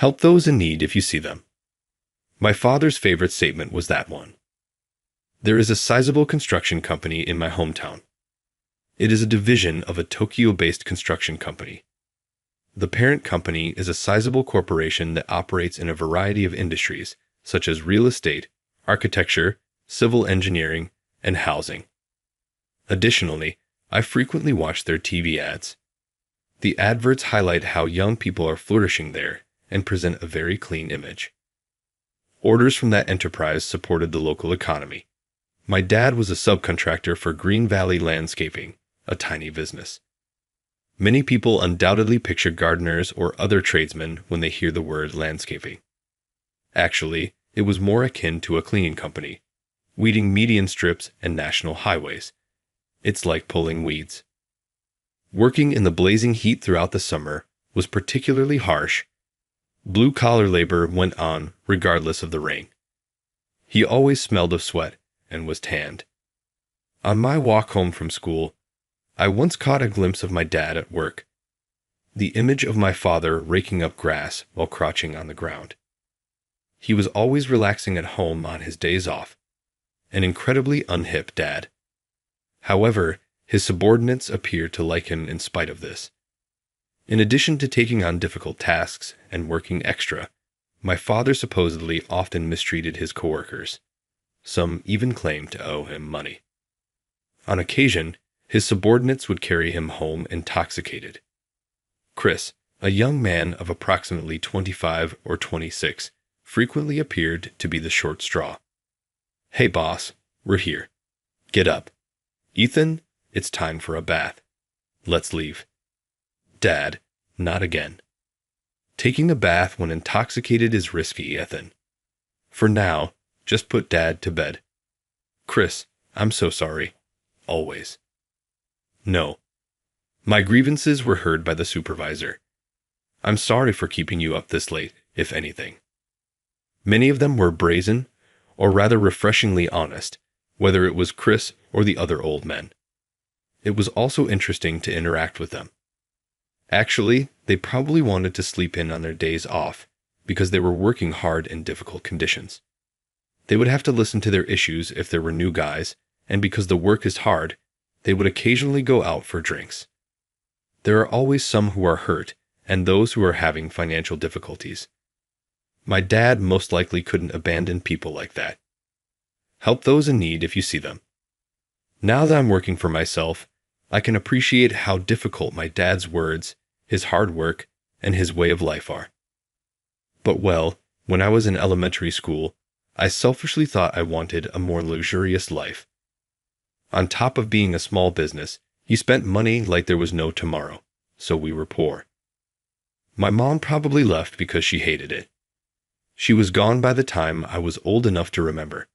Help those in need if you see them. My father's favorite statement was that one. There is a sizable construction company in my hometown. It is a division of a Tokyo-based construction company. The parent company is a sizable corporation that operates in a variety of industries, such as real estate, architecture, civil engineering, and housing. Additionally, I frequently watch their TV ads. The adverts highlight how young people are flourishing there and present a very clean image. Orders from that enterprise supported the local economy. My dad was a subcontractor for Green Valley Landscaping, a tiny business. Many people undoubtedly picture gardeners or other tradesmen when they hear the word landscaping. Actually, it was more akin to a cleaning company, weeding median strips and national highways. It's like pulling weeds. Working in the blazing heat throughout the summer was particularly harsh. Blue-collar labor went on regardless of the rain. He always smelled of sweat and was tanned. On my walk home from school, I once caught a glimpse of my dad at work. The image of my father raking up grass while crouching on the ground. He was always relaxing at home on his days off. An incredibly unhip dad. However, his subordinates appeared to like him in spite of this. In addition to taking on difficult tasks and working extra, my father supposedly often mistreated his coworkers. Some even claimed to owe him money. On occasion, his subordinates would carry him home intoxicated. Chris, a young man of approximately 25 or 26, frequently appeared to be the short straw. "Hey boss, we're here. Get up. Ethan, it's time for a bath. Let's leave." "Dad, not again." Taking a bath when intoxicated is risky, Ethan. "For now, just put Dad to bed." "Chris, I'm so sorry. Always." "No." My grievances were heard by the supervisor. "I'm sorry for keeping you up this late, if anything." Many of them were brazen, or rather refreshingly honest, whether it was Chris or the other old men. It was also interesting to interact with them. Actually, they probably wanted to sleep in on their days off, because they were working hard in difficult conditions. They would have to listen to their issues if there were new guys, and because the work is hard, they would occasionally go out for drinks. There are always some who are hurt, and those who are having financial difficulties. My dad most likely couldn't abandon people like that. Help those in need if you see them. Now that I'm working for myself, I can appreciate how difficult my dad's words, his hard work, and his way of life are. But well, when I was in elementary school, I selfishly thought I wanted a more luxurious life. On top of being a small business, he spent money like there was no tomorrow, so we were poor. My mom probably left because she hated it. She was gone by the time I was old enough to remember.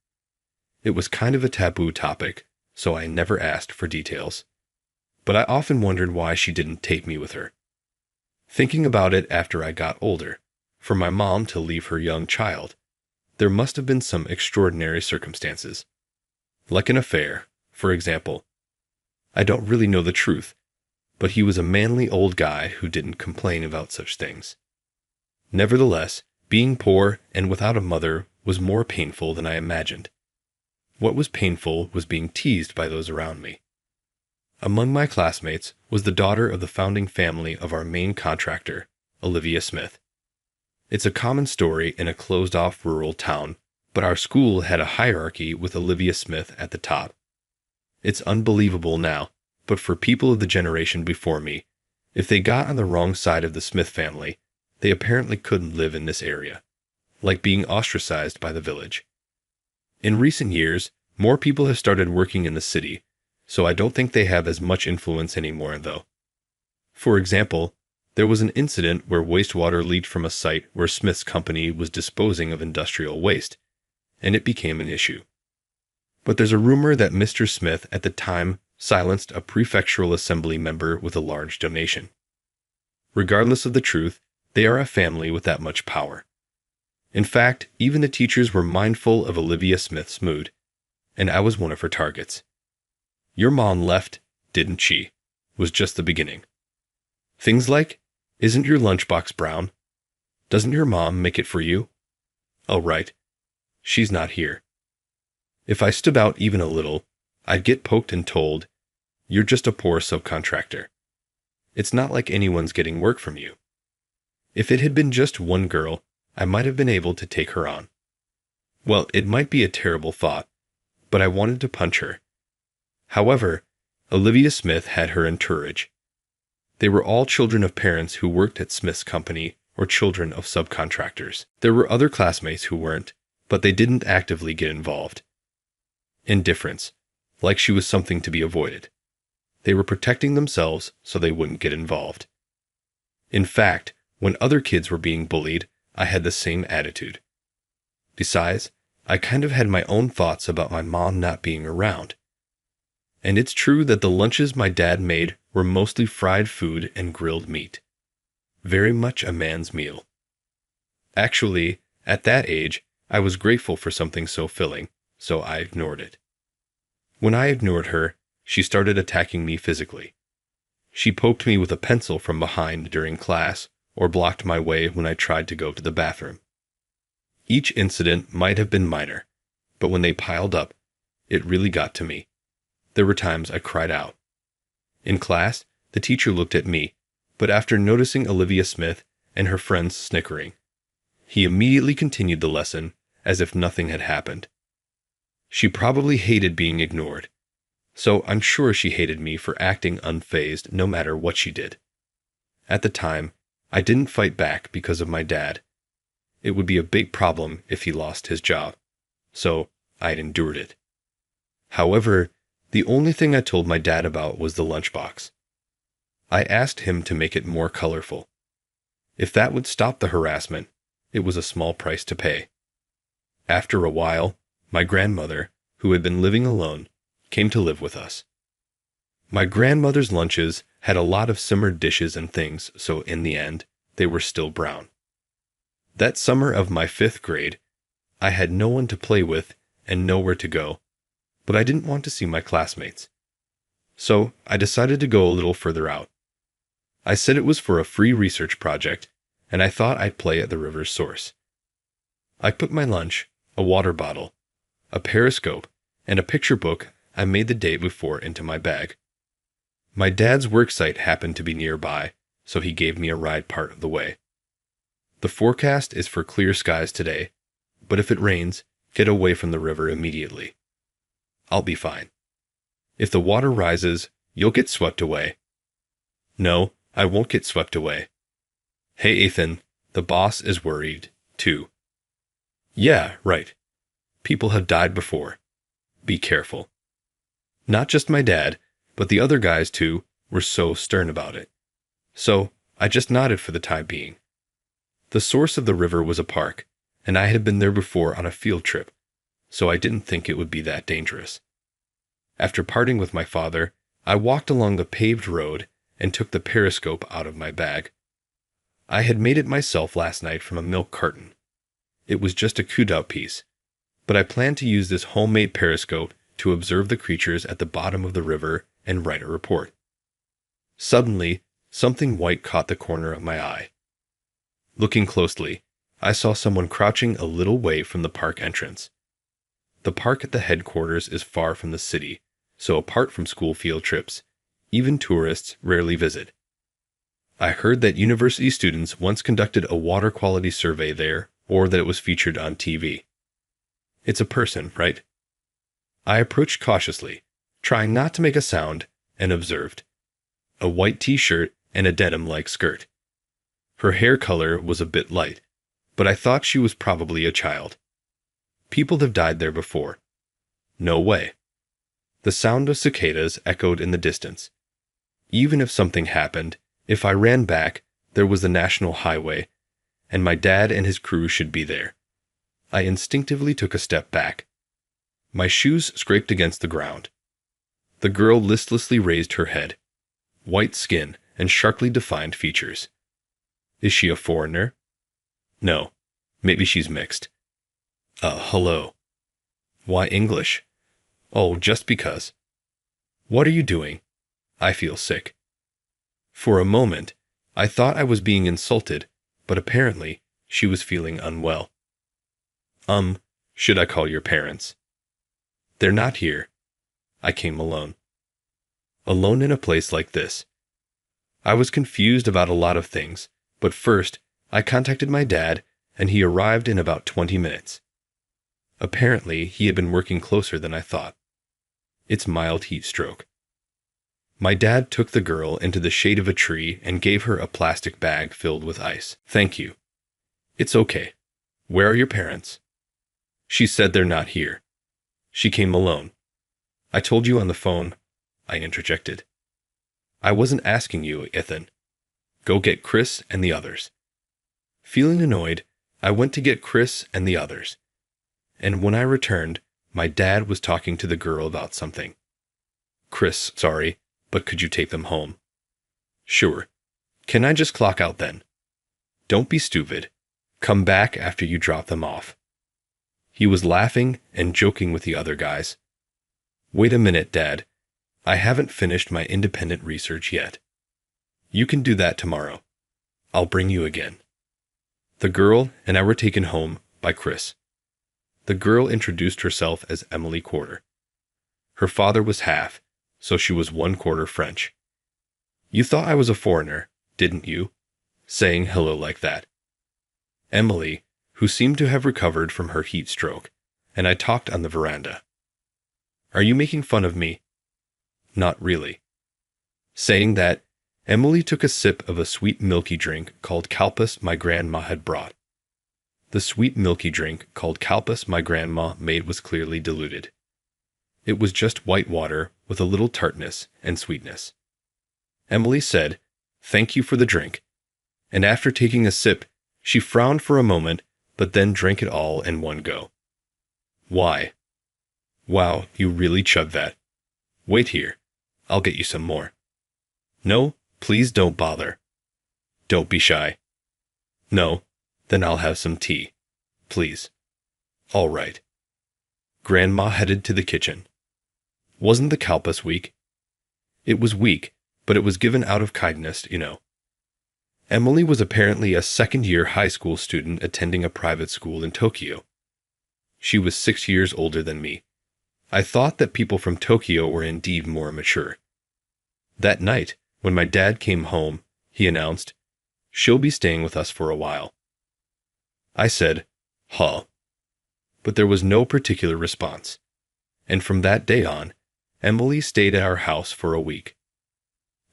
It was kind of a taboo topic, so I never asked for details. But I often wondered why she didn't take me with her. Thinking about it after I got older, for my mom to leave her young child, there must have been some extraordinary circumstances. Like an affair, for example. I don't really know the truth, but he was a manly old guy who didn't complain about such things. Nevertheless, being poor and without a mother was more painful than I imagined. What was painful was being teased by those around me. Among my classmates was the daughter of the founding family of our main contractor, Olivia Smith. It's a common story in a closed-off rural town, but our school had a hierarchy with Olivia Smith at the top. It's unbelievable now, but for people of the generation before me, if they got on the wrong side of the Smith family, they apparently couldn't live in this area, like being ostracized by the village. In recent years, more people have started working in the city, so I don't think they have as much influence anymore, though. For example, there was an incident where wastewater leaked from a site where Smith's company was disposing of industrial waste, and it became an issue. But there's a rumor that Mr. Smith at the time silenced a prefectural assembly member with a large donation. Regardless of the truth, they are a family with that much power. In fact, even the teachers were mindful of Olivia Smith's mood, and I was one of her targets. "Your mom left, didn't she?" was just the beginning. Things like, "Isn't your lunchbox brown?" Doesn't your mom make it for you? Oh, right. She's not here. If I stood out even a little, I'd get poked and told, you're just a poor subcontractor. It's not like anyone's getting work from you. If it had been just one girl, I might have been able to take her on. Well, it might be a terrible thought, but I wanted to punch her. However, Olivia Smith had her entourage. They were all children of parents who worked at Smith's company or children of subcontractors. There were other classmates who weren't, but they didn't actively get involved. Indifference, like she was something to be avoided. They were protecting themselves so they wouldn't get involved. In fact, when other kids were being bullied, I had the same attitude. Besides, I kind of had my own thoughts about my mom not being around. And it's true that the lunches my dad made were mostly fried food and grilled meat. Very much a man's meal. Actually, at that age, I was grateful for something so filling, so I ignored it. When I ignored her, she started attacking me physically. She poked me with a pencil from behind during class, or blocked my way when I tried to go to the bathroom. Each incident might have been minor, but when they piled up, it really got to me. There were times I cried out. In class, the teacher looked at me, but after noticing Olivia Smith and her friends snickering, he immediately continued the lesson as if nothing had happened. She probably hated being ignored, so I'm sure she hated me for acting unfazed no matter what she did. At the time, I didn't fight back because of my dad. It would be a big problem if he lost his job, so I'd endured it. However, the only thing I told my dad about was the lunchbox. I asked him to make it more colorful. If that would stop the harassment, it was a small price to pay. After a while, my grandmother, who had been living alone, came to live with us. My grandmother's lunches had a lot of simmered dishes and things, so in the end, they were still brown. That summer of my 5th grade, I had no one to play with and nowhere to go, but I didn't want to see my classmates. So I decided to go a little further out. I said it was for a free research project, and I thought I'd play at the river's source. I put my lunch, a water bottle, a periscope, and a picture book I made the day before into my bag. My dad's worksite happened to be nearby, so he gave me a ride part of the way. The forecast is for clear skies today, but if it rains, get away from the river immediately. I'll be fine. If the water rises, you'll get swept away. No, I won't get swept away. Hey Ethan, the boss is worried, too. Yeah, right. People have died before. Be careful. Not just my dad, but the other guys too, were so stern about it. So, I just nodded for the time being. The source of the river was a park, and I had been there before on a field trip, so I didn't think it would be that dangerous. After parting with my father, I walked along the paved road and took the periscope out of my bag. I had made it myself last night from a milk carton. It was just a cutout piece, but I planned to use this homemade periscope to observe the creatures at the bottom of the river and write a report. Suddenly, something white caught the corner of my eye. Looking closely, I saw someone crouching a little way from the park entrance. The park at the headquarters is far from the city, so apart from school field trips, even tourists rarely visit. I heard that university students once conducted a water quality survey there, or that it was featured on TV. It's a person, right? I approached cautiously, trying not to make a sound, and observed. A white t-shirt and a denim-like skirt. Her hair color was a bit light, but I thought she was probably a child. People have died there before. No way. The sound of cicadas echoed in the distance. Even if something happened, if I ran back, there was the national highway, and my dad and his crew should be there. I instinctively took a step back. My shoes scraped against the ground. The girl listlessly raised her head. White skin and sharply defined features. Is she a foreigner? No. Maybe she's mixed. Hello. Why English? Oh, just because. What are you doing? I feel sick. For a moment, I thought I was being insulted, but apparently, She was feeling unwell. Should I call your parents? They're not here. I came alone. Alone in a place like this. I was confused about a lot of things, but first, I contacted my dad, and he arrived in about 20 minutes. Apparently, he had been working closer than I thought. It's mild heat stroke. My dad took the girl into the shade of a tree and gave her a plastic bag filled with ice. Thank you. It's okay. Where are your parents? She said they're not here. She came alone. I told you on the phone, I interjected. I wasn't asking you, Ethan. Go get Chris and the others. Feeling annoyed, I went to get Chris and the others. And when I returned, my dad was talking to the girl about something. Chris, sorry, but could you take them home? Sure. Can I just clock out then? Don't be stupid. Come back after you drop them off. He was laughing and joking with the other guys. Wait a minute, Dad. I haven't finished my independent research yet. You can do that tomorrow. I'll bring you again. The girl and I were taken home by Chris. The girl introduced herself as Emily Quarter. Her father was half, so she was 1/4 French. You thought I was a foreigner, didn't you? Saying hello like that. Emily, who seemed to have recovered from her heat stroke, and I talked on the veranda. Are you making fun of me? Not really. Saying that, Emily took a sip of a sweet milky drink called Calpus my grandma had brought. The sweet milky drink called Calpus my grandma made was clearly diluted. It was just white water with a little tartness and sweetness. Emily said, "Thank you for the drink," and after taking a sip, she frowned for a moment, but then drank it all in one go. Why? Wow, you really chugged that. Wait here. I'll get you some more. No, please don't bother. Don't be shy. No, then I'll have some tea. Please. All right. Grandma headed to the kitchen. Wasn't the Calpus weak? It was weak, but it was given out of kindness, you know. Emily was apparently a second-year high school student attending a private school in Tokyo. She was 6 years older than me. I thought that people from Tokyo were indeed more mature. That night, when my dad came home, he announced, "She'll be staying with us for a while." I said, "Huh." But there was no particular response. And from that day on, Emily stayed at our house for a week.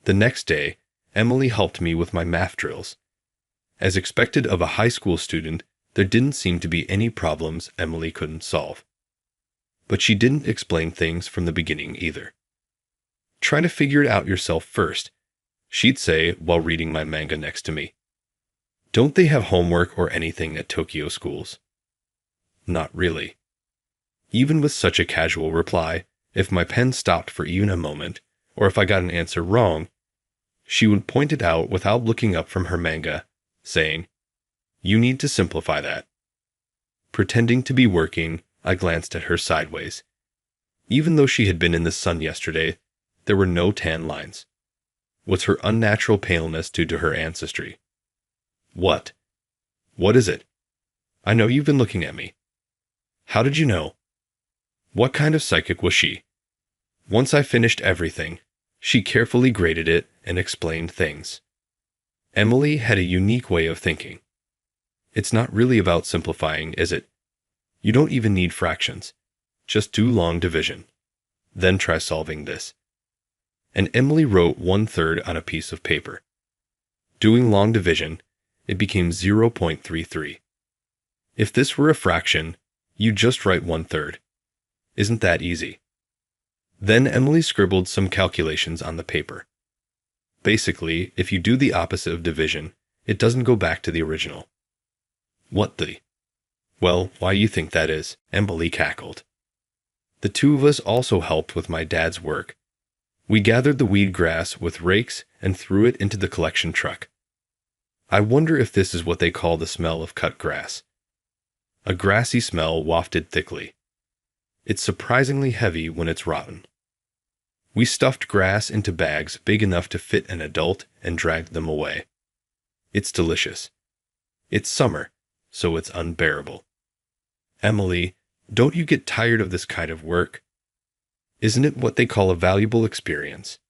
The next day, Emily helped me with my math drills. As expected of a high school student, there didn't seem to be any problems Emily couldn't solve. But she didn't explain things from the beginning either. Try to figure it out yourself first, she'd say while reading my manga next to me. Don't they have homework or anything at Tokyo schools? Not really. Even with such a casual reply, if my pen stopped for even a moment, or if I got an answer wrong, she would point it out without looking up from her manga, saying, "You need to simplify that." Pretending to be working, I glanced at her sideways. Even though she had been in the sun yesterday, there were no tan lines. Was her unnatural paleness due to her ancestry? What? What is it? I know you've been looking at me. How did you know? What kind of psychic was she? Once I finished everything, she carefully graded it and explained things. Emily had a unique way of thinking. It's not really about simplifying, is it? You don't even need fractions. Just do long division. Then try solving this. And Emily wrote 1/3 on a piece of paper. Doing long division, it became 0.33. If this were a fraction, you just write 1/3. Isn't that easy? Then Emily scribbled some calculations on the paper. Basically, if you do the opposite of division, it doesn't go back to the original. What the? Well, why do you think that is? Emily cackled. The two of us also helped with my dad's work. We gathered the weed grass with rakes and threw it into the collection truck. I wonder if this is what they call the smell of cut grass. A grassy smell wafted thickly. It's surprisingly heavy when it's rotten. We stuffed grass into bags big enough to fit an adult and dragged them away. It's delicious. It's summer, so it's unbearable. Emily, don't you get tired of this kind of work? Isn't it what they call a valuable experience?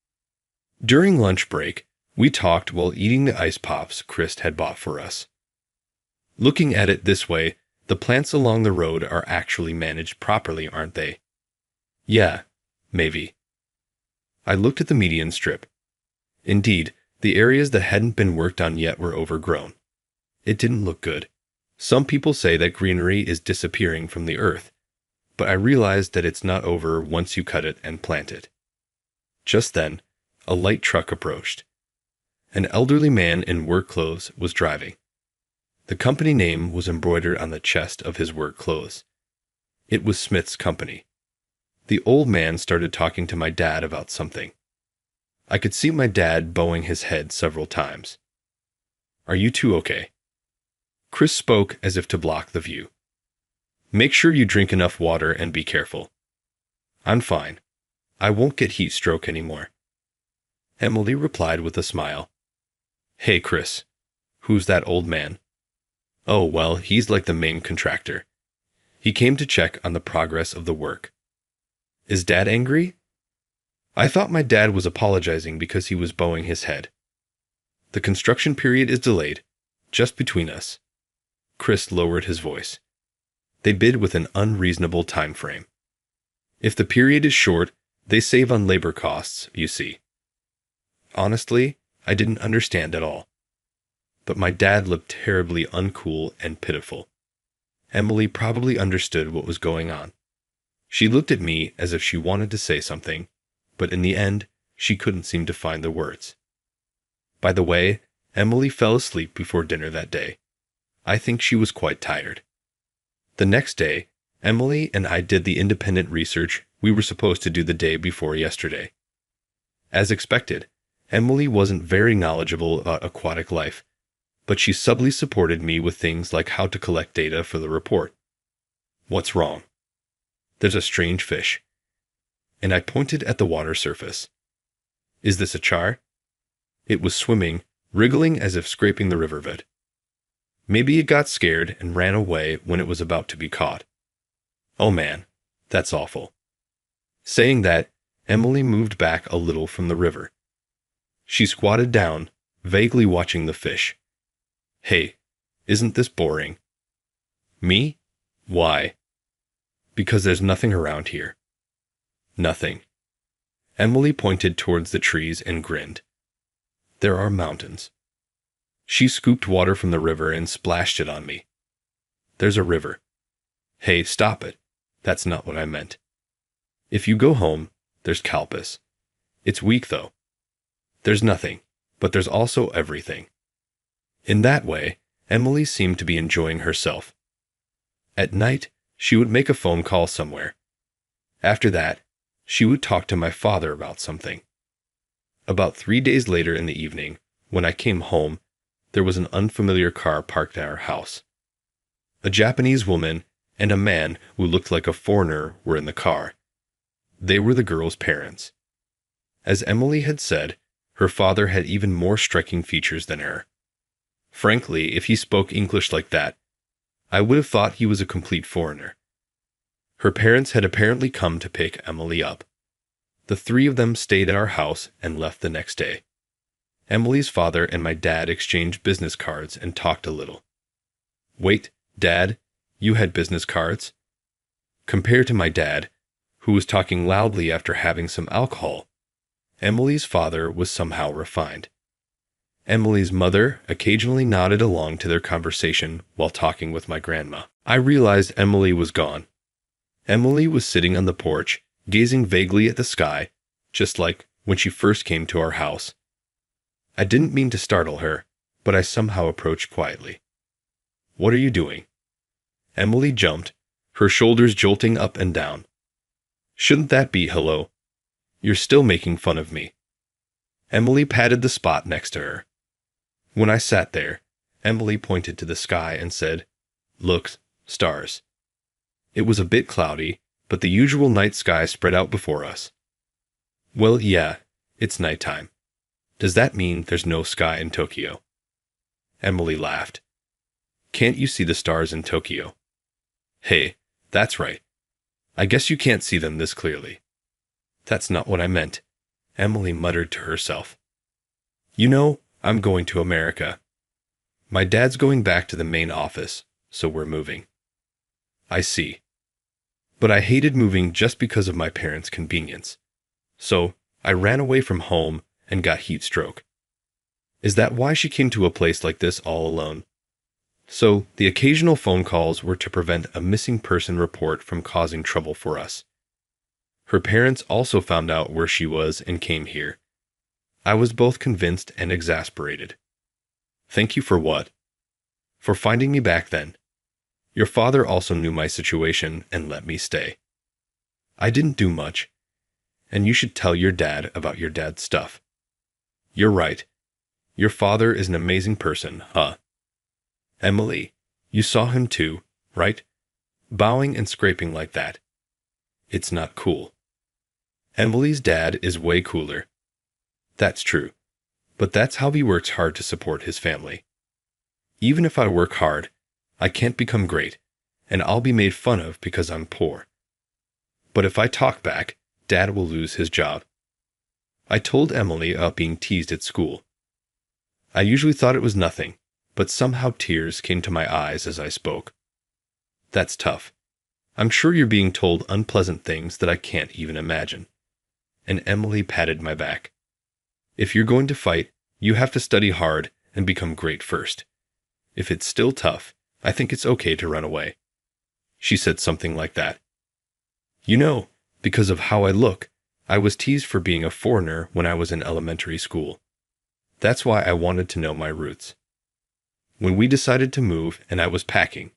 During lunch break, we talked while eating the ice pops Chris had bought for us. Looking at it this way, the plants along the road are actually managed properly, aren't they? Yeah, maybe. I looked at the median strip. Indeed, the areas that hadn't been worked on yet were overgrown. It didn't look good. Some people say that greenery is disappearing from the earth, but I realized that it's not over once you cut it and plant it. Just then, a light truck approached. An elderly man in work clothes was driving. The company name was embroidered on the chest of his work clothes. It was Smith's Company. The old man started talking to my dad about something. I could see my dad bowing his head several times. Are you two okay? Chris spoke as if to block the view. Make sure you drink enough water and be careful. I'm fine. I won't get heat stroke anymore. Emily replied with a smile. Hey, Chris. Who's that old man? Oh, well, he's like the main contractor. He came to check on the progress of the work. Is Dad angry? I thought my dad was apologizing because he was bowing his head. The construction period is delayed, just between us. Chris lowered his voice. They bid with an unreasonable time frame. If the period is short, they save on labor costs, you see. Honestly, I didn't understand at all. But my dad looked terribly uncool and pitiful. Emily probably understood what was going on. She looked at me as if she wanted to say something, but in the end, she couldn't seem to find the words. By the way, Emily fell asleep before dinner that day. I think she was quite tired. The next day, Emily and I did the independent research we were supposed to do the day before yesterday. As expected, Emily wasn't very knowledgeable about aquatic life, but she subtly supported me with things like how to collect data for the report. What's wrong? There's a strange fish. And I pointed at the water surface. Is this a char? It was swimming, wriggling as if scraping the riverbed. Maybe it got scared and ran away when it was about to be caught. Oh man, that's awful. Saying that, Emily moved back a little from the river. She squatted down, vaguely watching the fish. Hey, isn't this boring? Me? Why? Because there's nothing around here. Nothing. Emily pointed towards the trees and grinned. There are mountains. She scooped water from the river and splashed it on me. There's a river. Hey, stop it. That's not what I meant. If you go home, there's Kalpis. It's weak, though. There's nothing, but there's also everything. In that way, Emily seemed to be enjoying herself. At night, she would make a phone call somewhere. After that, she would talk to my father about something. About 3 days later in the evening, when I came home, there was an unfamiliar car parked at our house. A Japanese woman and a man who looked like a foreigner were in the car. They were the girl's parents. As Emily had said, her father had even more striking features than her. Frankly, if he spoke English like that, I would have thought he was a complete foreigner. Her parents had apparently come to pick Emily up. The three of them stayed at our house and left the next day. Emily's father and my dad exchanged business cards and talked a little. Wait, Dad, you had business cards? Compared to my dad, who was talking loudly after having some alcohol, Emily's father was somehow refined. Emily's mother occasionally nodded along to their conversation while talking with my grandma. I realized Emily was gone. Emily was sitting on the porch, gazing vaguely at the sky, just like when she first came to our house. I didn't mean to startle her, but I somehow approached quietly. What are you doing? Emily jumped, her shoulders jolting up and down. Shouldn't that be hello? You're still making fun of me. Emily patted the spot next to her. When I sat there, Emily pointed to the sky and said, Look, stars. It was a bit cloudy, but the usual night sky spread out before us. Well, yeah, it's nighttime. Does that mean there's no sky in Tokyo? Emily laughed. Can't you see the stars in Tokyo? Hey, that's right. I guess you can't see them this clearly. That's not what I meant, Emily muttered to herself. You know, I'm going to America. My dad's going back to the main office, so we're moving. I see. But I hated moving just because of my parents' convenience. So, I ran away from home and got heat stroke. Is that why she came to a place like this all alone? So, the occasional phone calls were to prevent a missing person report from causing trouble for us. Her parents also found out where she was and came here. I was both convinced and exasperated. Thank you for what? For finding me back then. Your father also knew my situation and let me stay. I didn't do much, and you should tell your dad about your dad's stuff. You're right. Your father is an amazing person, huh? Emily, you saw him too, right? Bowing and scraping like that. It's not cool. Emily's dad is way cooler. That's true. But that's how he works hard to support his family. Even if I work hard, I can't become great, and I'll be made fun of because I'm poor. But if I talk back, Dad will lose his job. I told Emily about being teased at school. I usually thought it was nothing, but somehow tears came to my eyes as I spoke. That's tough. I'm sure you're being told unpleasant things that I can't even imagine. And Emily patted my back. If you're going to fight, you have to study hard and become great first. If it's still tough, I think it's okay to run away. She said something like that. You know, because of how I look, I was teased for being a foreigner when I was in elementary school. That's why I wanted to know my roots. When we decided to move and I was packing,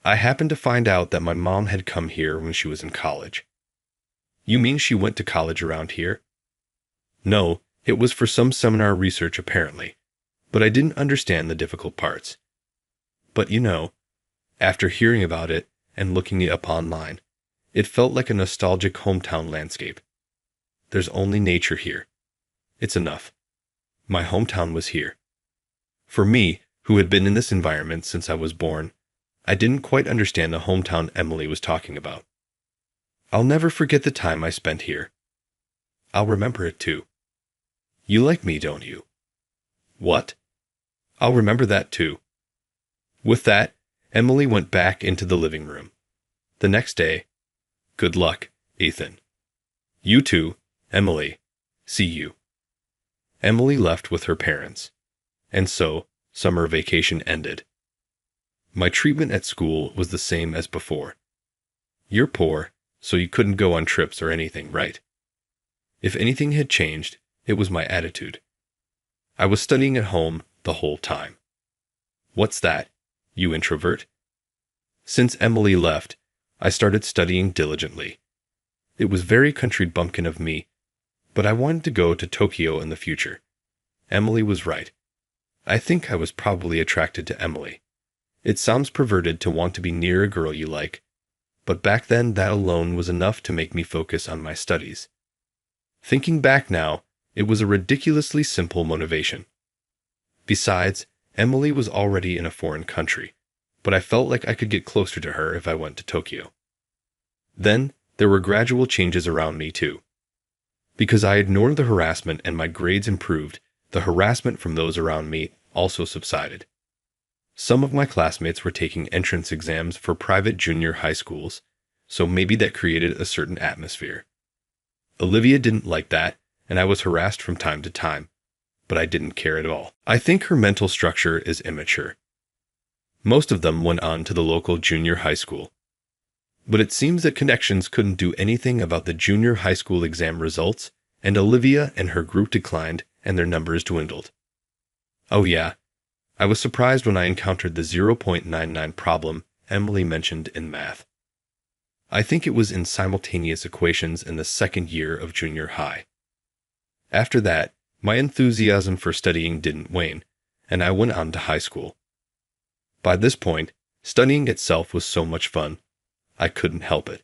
I happened to find out that my mom had come here when she was in college. You mean she went to college around here? No, it was for some seminar research apparently, but I didn't understand the difficult parts. But you know, after hearing about it and looking it up online, it felt like a nostalgic hometown landscape. There's only nature here. It's enough. My hometown was here. For me, who had been in this environment since I was born, I didn't quite understand the hometown Emily was talking about. I'll never forget the time I spent here. I'll remember it too. You like me, don't you? What? I'll remember that too. With that, Emily went back into the living room. The next day, good luck, Ethan. You too, Emily. See you. Emily left with her parents, and so summer vacation ended. My treatment at school was the same as before. You're poor, so you couldn't go on trips or anything, right? If anything had changed, it was my attitude. I was studying at home the whole time. What's that, you introvert? Since Emily left, I started studying diligently. It was very country bumpkin of me, but I wanted to go to Tokyo in the future. Emily was right. I think I was probably attracted to Emily. It sounds perverted to want to be near a girl you like, but back then that alone was enough to make me focus on my studies. Thinking back now, it was a ridiculously simple motivation. Besides, Emily was already in a foreign country, but I felt like I could get closer to her if I went to Tokyo. Then, there were gradual changes around me too. Because I ignored the harassment and my grades improved, the harassment from those around me also subsided. Some of my classmates were taking entrance exams for private junior high schools, so maybe that created a certain atmosphere. Olivia didn't like that, and I was harassed from time to time, but I didn't care at all. I think her mental structure is immature. Most of them went on to the local junior high school. But it seems that connections couldn't do anything about the junior high school exam results, and Olivia and her group declined and their numbers dwindled. Oh yeah, I was surprised when I encountered the 0.99 problem Emily mentioned in math. I think it was in simultaneous equations in the second year of junior high. After that, my enthusiasm for studying didn't wane, and I went on to high school. By this point, studying itself was so much fun, I couldn't help it.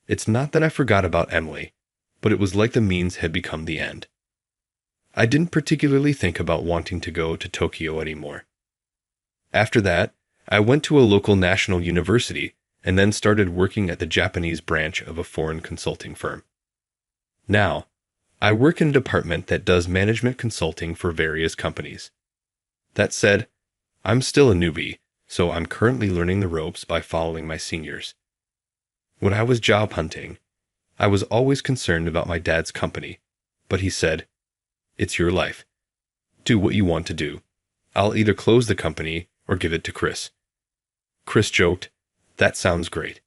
It's not that I forgot about Emily, but it was like the means had become the end. I didn't particularly think about wanting to go to Tokyo anymore. After that, I went to a local national university and then started working at the Japanese branch of a foreign consulting firm. Now, I work in a department that does management consulting for various companies. That said, I'm still a newbie, so I'm currently learning the ropes by following my seniors. When I was job hunting, I was always concerned about my dad's company, but he said, "It's your life. Do what you want to do. I'll either close the company or give it to Chris." Chris joked, "That sounds great."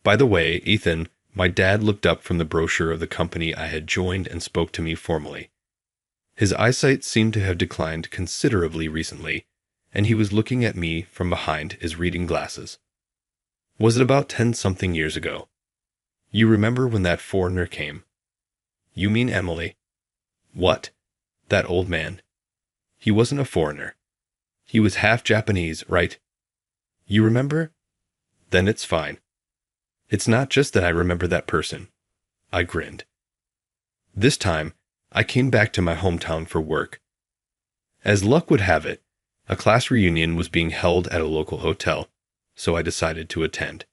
By the way, Ethan, my dad looked up from the brochure of the company I had joined and spoke to me formally. His eyesight seemed to have declined considerably recently, and he was looking at me from behind his reading glasses. "Was it about 10-something years ago? You remember when that foreigner came?" "You mean Emily?" "What? That old man. He wasn't a foreigner. He was half Japanese, right? You remember? Then it's fine. It's not just that I remember that person." I grinned. This time, I came back to my hometown for work. As luck would have it, a class reunion was being held at a local hotel, so I decided to attend.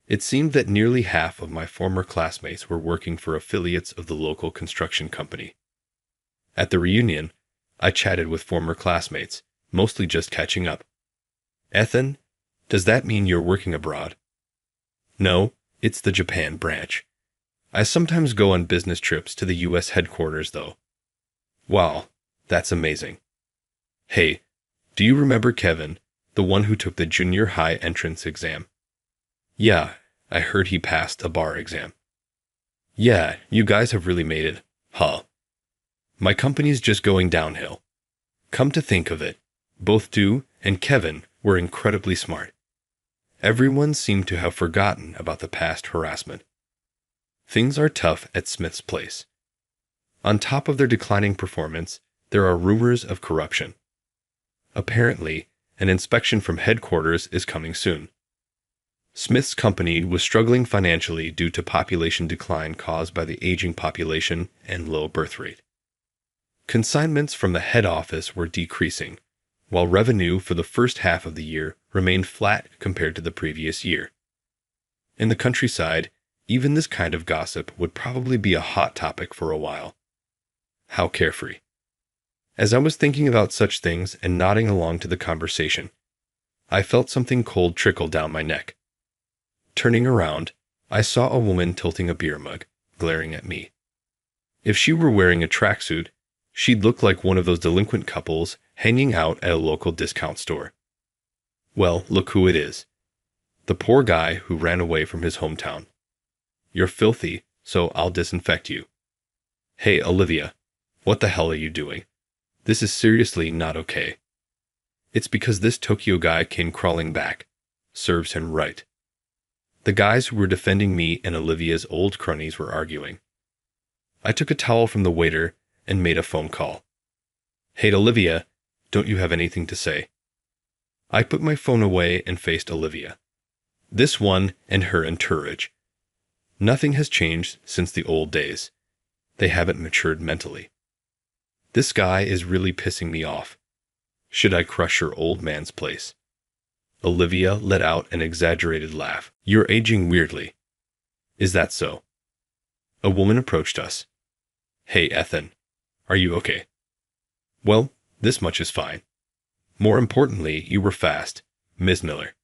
It seemed that nearly half of my former classmates were working for affiliates of the local construction company. At the reunion, I chatted with former classmates, mostly just catching up. "Ethan, does that mean you're working abroad?" "No, it's the Japan branch. I sometimes go on business trips to the U.S. headquarters, though." "Wow, that's amazing. Hey, do you remember Kevin, the one who took the junior high entrance exam?" "Yeah, I heard he passed a bar exam." "Yeah, you guys have really made it, huh? My company's just going downhill. Come to think of it, both Du and Kevin were incredibly smart. Everyone seemed to have forgotten about the past harassment. Things are tough at Smith's place. On top of their declining performance, there are rumors of corruption. Apparently, an inspection from headquarters is coming soon. Smith's company was struggling financially due to population decline caused by the aging population and low birth rate. Consignments from the head office were decreasing, while revenue for the first half of the year remained flat compared to the previous year. In the countryside, even this kind of gossip would probably be a hot topic for a while. How carefree. As I was thinking about such things and nodding along to the conversation, I felt something cold trickle down my neck. Turning around, I saw a woman tilting a beer mug, glaring at me. If she were wearing a tracksuit, she'd look like one of those delinquent couples hanging out at a local discount store. Well, look who it is. The poor guy who ran away from his hometown. "You're filthy, so I'll disinfect you." "Hey, Olivia, what the hell are you doing? This is seriously not okay." "It's because this Tokyo guy came crawling back. Serves him right." The guys who were defending me and Olivia's old cronies were arguing. I took a towel from the waiter and made a phone call. "Hey, Olivia, don't you have anything to say?" I put my phone away and faced Olivia. This one and her entourage. Nothing has changed since the old days. They haven't matured mentally. This guy is really pissing me off. Should I crush your old man's place? Olivia let out an exaggerated laugh. "You're aging weirdly." "Is that so?" A woman approached us. "Hey, Ethan, are you okay?" "Well, this much is fine. More importantly, you were fast, Miss Miller."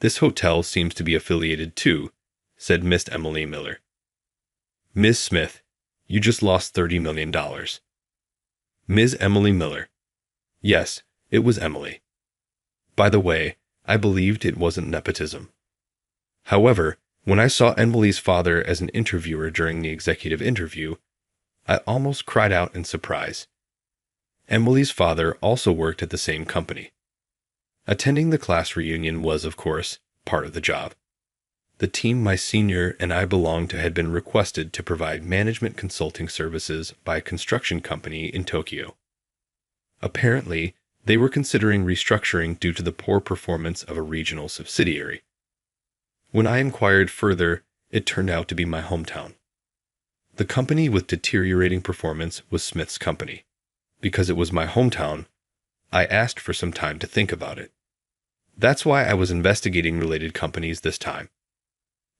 "This hotel seems to be affiliated too," said Miss Emily Miller. "Ms. Smith, you just lost $30 million. Ms. Emily Miller. Yes, it was Emily. By the way, I believed it wasn't nepotism. However, when I saw Emily's father as an interviewer during the executive interview, I almost cried out in surprise. Emily's father also worked at the same company. Attending the class reunion was, of course, part of the job. The team my senior and I belonged to had been requested to provide management consulting services by a construction company in Tokyo. Apparently, they were considering restructuring due to the poor performance of a regional subsidiary. When I inquired further, it turned out to be my hometown. The company with deteriorating performance was Smith's company. Because it was my hometown, I asked for some time to think about it. That's why I was investigating related companies this time.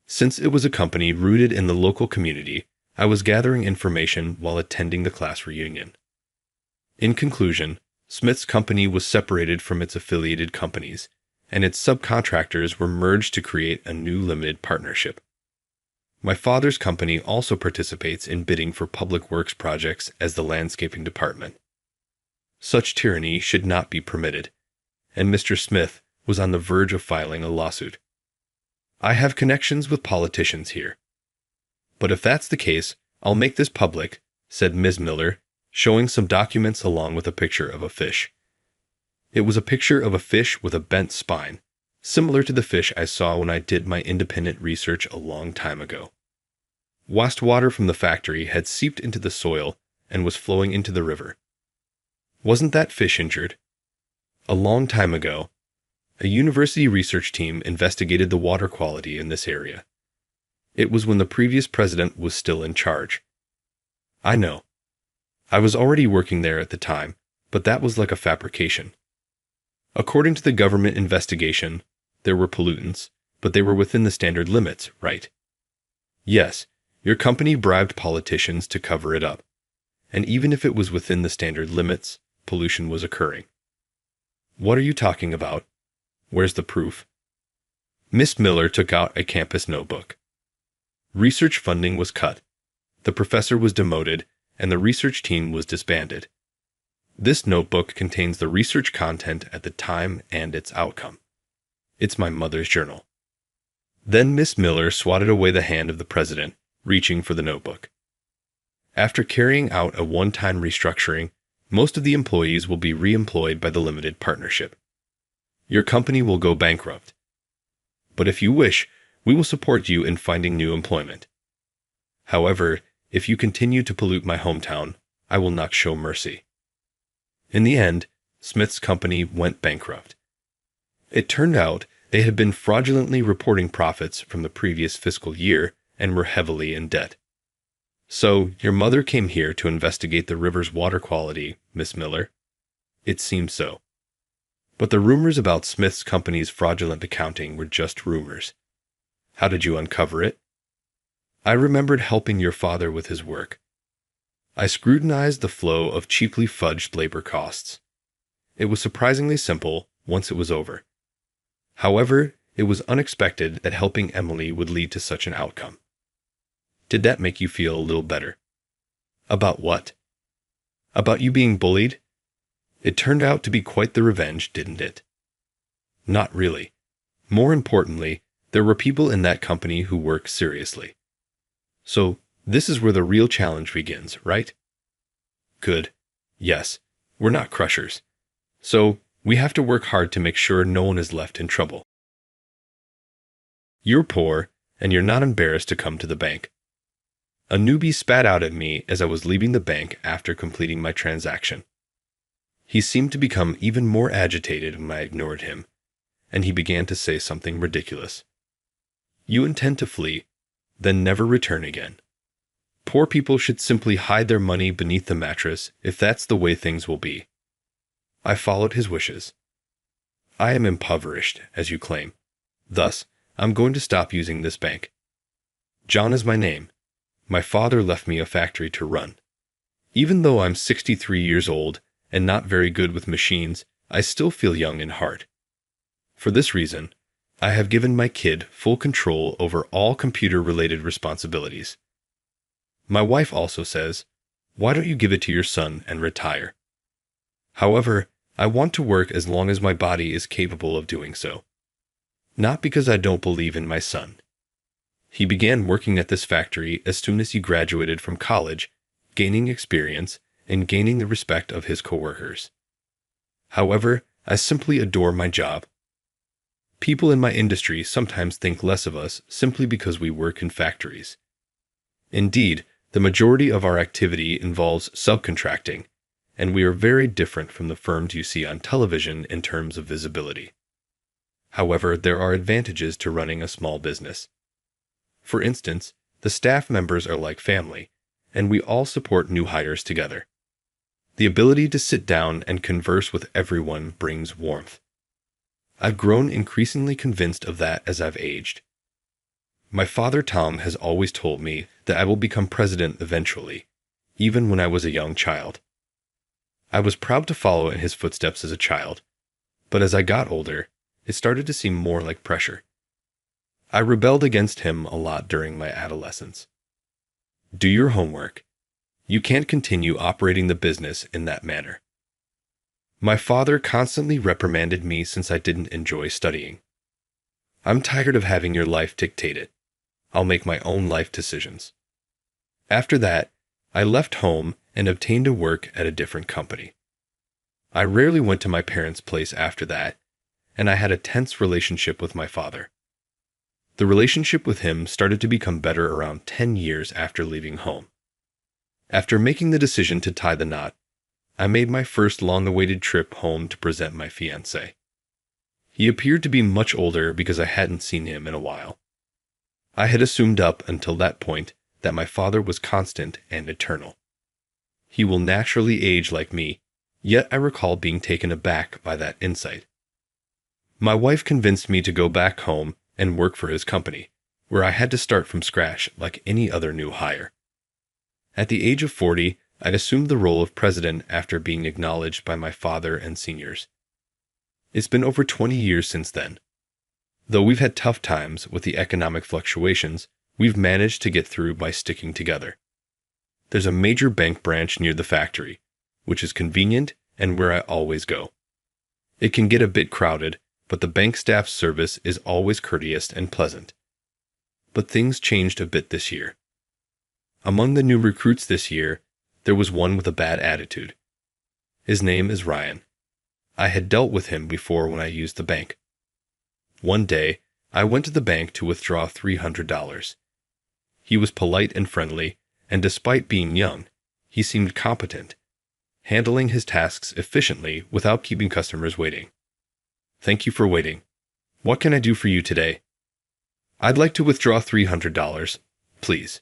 Since it was a company rooted in the local community, I was gathering information while attending the class reunion. In conclusion, Smith's company was separated from its affiliated companies, and its subcontractors were merged to create a new limited partnership. My father's company also participates in bidding for public works projects as the landscaping department. Such tyranny should not be permitted, and Mr. Smith was on the verge of filing a lawsuit. I have connections with politicians here. But if that's the case, I'll make this public, said Ms. Miller, showing some documents along with a picture of a fish. It was a picture of a fish with a bent spine, similar to the fish I saw when I did my independent research a long time ago. Wastewater from the factory had seeped into the soil and was flowing into the river. Wasn't that fish injured? A long time ago, a university research team investigated the water quality in this area. It was when the previous president was still in charge. I know. I was already working there at the time, but that was like a fabrication. According to the government investigation, there were pollutants, but they were within the standard limits, right? Yes, your company bribed politicians to cover it up. And even if it was within the standard limits, pollution was occurring. What are you talking about? Where's the proof? Miss Miller took out a campus notebook. Research funding was cut. The professor was demoted, and the research team was disbanded. This notebook contains the research content at the time and its outcome. It's my mother's journal. Then Miss Miller swatted away the hand of the president, reaching for the notebook. After carrying out a one-time restructuring, most of the employees will be re-employed by the limited partnership. Your company will go bankrupt. But if you wish, we will support you in finding new employment. However, if you continue to pollute my hometown, I will not show mercy. In the end, Smith's company went bankrupt. It turned out they had been fraudulently reporting profits from the previous fiscal year and were heavily in debt. So, your mother came here to investigate the river's water quality, Miss Miller? It seems so. But the rumors about Smith's company's fraudulent accounting were just rumors. How did you uncover it? I remembered helping your father with his work. I scrutinized the flow of cheaply fudged labor costs. It was surprisingly simple once it was over. However, it was unexpected that helping Emily would lead to such an outcome. Did that make you feel a little better? About what? About you being bullied? It turned out to be quite the revenge, didn't it? Not really. More importantly, there were people in that company who work seriously. So, this is where the real challenge begins, right? Good. Yes, we're not crushers. So, we have to work hard to make sure no one is left in trouble. You're poor, and you're not embarrassed to come to the bank. A newbie spat out at me as I was leaving the bank after completing my transaction. He seemed to become even more agitated when I ignored him, and he began to say something ridiculous. You intend to flee, then never return again. Poor people should simply hide their money beneath the mattress if that's the way things will be. I followed his wishes. I am impoverished, as you claim. Thus, I'm going to stop using this bank. John is my name. My father left me a factory to run. Even though I'm 63 years old and not very good with machines, I still feel young in heart. For this reason, I have given my kid full control over all computer-related responsibilities. My wife also says, why don't you give it to your son and retire? However, I want to work as long as my body is capable of doing so. Not because I don't believe in my son. He began working at this factory as soon as he graduated from college, gaining experience and gaining the respect of his coworkers. However, I simply adore my job. People in my industry sometimes think less of us simply because we work in factories. Indeed, the majority of our activity involves subcontracting, and we are very different from the firms you see on television in terms of visibility. However, there are advantages to running a small business. For instance, the staff members are like family, and we all support new hires together. The ability to sit down and converse with everyone brings warmth. I've grown increasingly convinced of that as I've aged. My father Tom has always told me that I will become president eventually, even when I was a young child. I was proud to follow in his footsteps as a child, but as I got older, it started to seem more like pressure. I rebelled against him a lot during my adolescence. Do your homework. You can't continue operating the business in that manner. My father constantly reprimanded me since I didn't enjoy studying. I'm tired of having your life dictated. I'll make my own life decisions. After that, I left home and obtained a work at a different company. I rarely went to my parents' place after that, and I had a tense relationship with my father. The relationship with him started to become better around 10 years after leaving home. After making the decision to tie the knot, I made my first long-awaited trip home to present my fiancé. He appeared to be much older because I hadn't seen him in a while. I had assumed up until that point that my father was constant and eternal. He will naturally age like me, yet I recall being taken aback by that insight. My wife convinced me to go back home and work for his company, where I had to start from scratch like any other new hire. At the age of 40, I'd assumed the role of president after being acknowledged by my father and seniors. It's been over 20 years since then. Though we've had tough times with the economic fluctuations, we've managed to get through by sticking together. There's a major bank branch near the factory, which is convenient and where I always go. It can get a bit crowded, but the bank staff's service is always courteous and pleasant. But things changed a bit this year. Among the new recruits this year, there was one with a bad attitude. His name is Ryan. I had dealt with him before when I used the bank. One day, I went to the bank to withdraw $300. He was polite and friendly, and despite being young, he seemed competent, handling his tasks efficiently without keeping customers waiting. Thank you for waiting. What can I do for you today? I'd like to withdraw $300, please.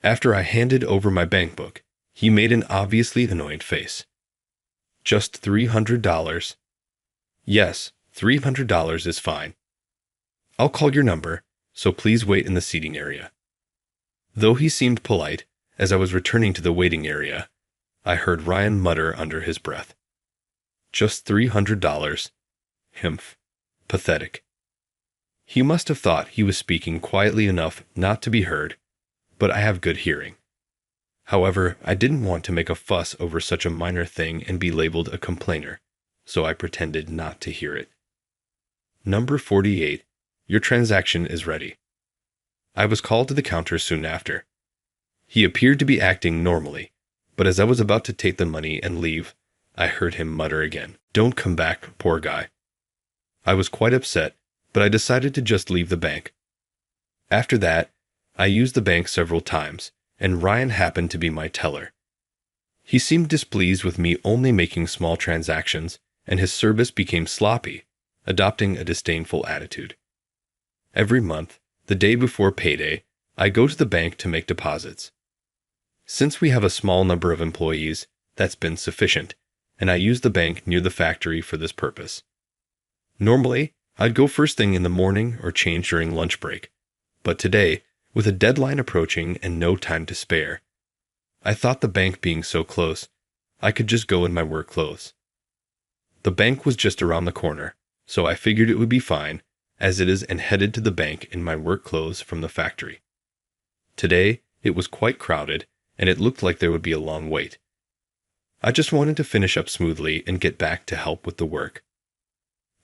After I handed over my bank book, he made an obviously annoyed face. Just $300? Yes, $300 is fine. I'll call your number, so please wait in the seating area. Though he seemed polite, as I was returning to the waiting area, I heard Ryan mutter under his breath. Just $300. Himph. Pathetic. He must have thought he was speaking quietly enough not to be heard, but I have good hearing. However, I didn't want to make a fuss over such a minor thing and be labeled a complainer, so I pretended not to hear it. Number 48. Your transaction is ready. I was called to the counter soon after. He appeared to be acting normally, but as I was about to take the money and leave, I heard him mutter again, "Don't come back, poor guy." I was quite upset, but I decided to just leave the bank. After that, I used the bank several times, and Ryan happened to be my teller. He seemed displeased with me only making small transactions, and his service became sloppy, adopting a disdainful attitude. Every month, the day before payday, I go to the bank to make deposits. Since we have a small number of employees, that's been sufficient, and I use the bank near the factory for this purpose. Normally, I'd go first thing in the morning or change during lunch break, but today, with a deadline approaching and no time to spare, I thought the bank being so close, I could just go in my work clothes. The bank was just around the corner, so I figured it would be fine, as it is, and headed to the bank in my work clothes from the factory. Today, it was quite crowded, and it looked like there would be a long wait. I just wanted to finish up smoothly and get back to help with the work.